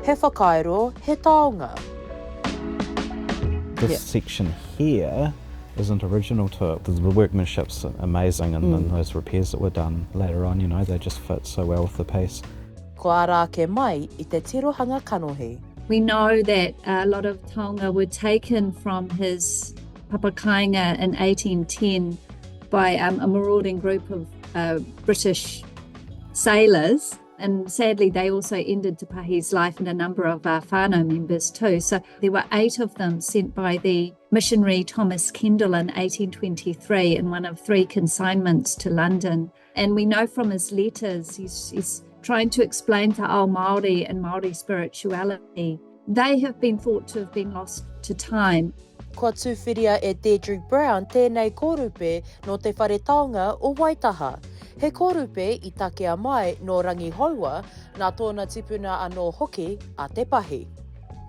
he whakairo, he taonga. This section here isn't original to it. The workmanship's amazing, and then those repairs that were done later on, you know, they just fit so well with the piece. Ko ara ke mai I te tirohanga kanohi. We know that a lot of taonga were taken from his papakainga in 1810 by a marauding group of British sailors. And sadly, they also ended Te Pahi's life and a number of whānau members too. So there were 8 of them sent by the missionary Thomas Kendall in 1823 in one of 3 consignments to London. And we know from his letters, he's trying to explain to ao Māori and Māori spirituality. They have been thought to have been lost to time. Kua tūwhiria e Deidre Brown tēnei kōrupe no te whare taonga o Waitaha. He kōrupe I takea mai no rangi haua nā tōna tipuna anō hoki a te Pahi.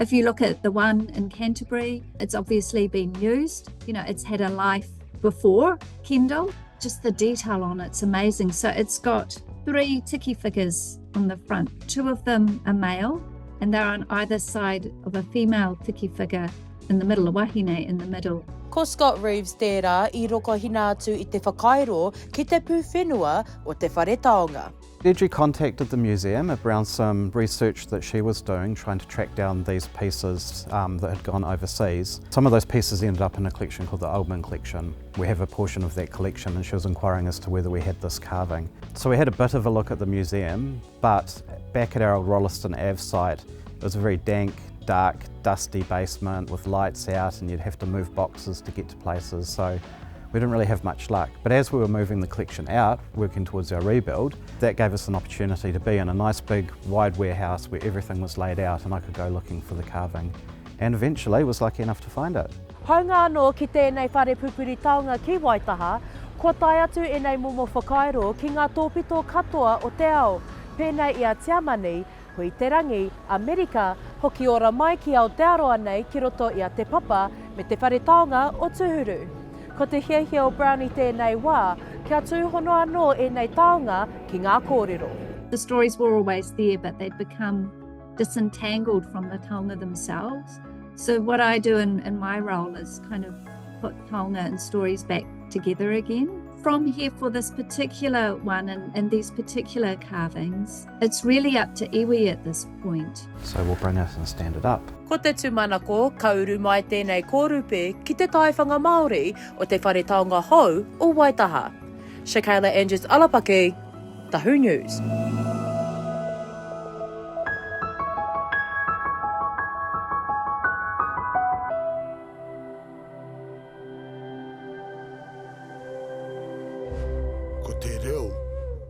If you look at the one in Canterbury, it's obviously been used. You know, it's had a life before Kendall. Just the detail on it's amazing. So it's got 3 tiki figures on the front. 2 of them are male, and they're on either side of a female tiki figure in the middle, a wahine in the middle. Ko Scott Reeves tērā I roko hina atu I te whakairo ki te pūwhenua o te whare taonga. Deidre contacted the museum around some research that she was doing, trying to track down these pieces that had gone overseas. Some of those pieces ended up in a collection called the Oldman Collection. We have a portion of that collection, and she was inquiring as to whether we had this carving. So we had a bit of a look at the museum, but back at our old Rolleston Ave site, it was a very dank, dark, dusty basement with lights out, and you'd have to move boxes to get to places, so we didn't really have much luck. But as we were moving the collection out, working towards our rebuild, that gave us an opportunity to be in a nice big wide warehouse where everything was laid out and I could go looking for the carving, and eventually was lucky enough to find it. Haunga anō ki tēnei whare pupuri taonga ki Waitaha, kua tai atu e nei momo whakairo ki ngā tōpito katoa o te ao, pēnei I a Tiamani, hui te rangi, Amerika, hoki ora mai ki Aotearoa nei ki roto I a te papa me te whare taonga o Tuhuru. Ko te hiahia o Brown I tēnei wā, kia tūhono anō e nei taonga ki ngā kōrero. The stories were always there, but they'd become disentangled from the taonga themselves. So what I do in my role is kind of put taonga and stories back together again. From here for this particular one and these particular carvings, it's really up to iwi at this point. So we'll bring it and stand it up. Ko te tūmanako, kauru mai tēnei kōrupe ki te taiwhanga Māori o te whare taonga hou o Waitaha. Shakayla Andrews-Alapaki, Tahu News. Ko te reo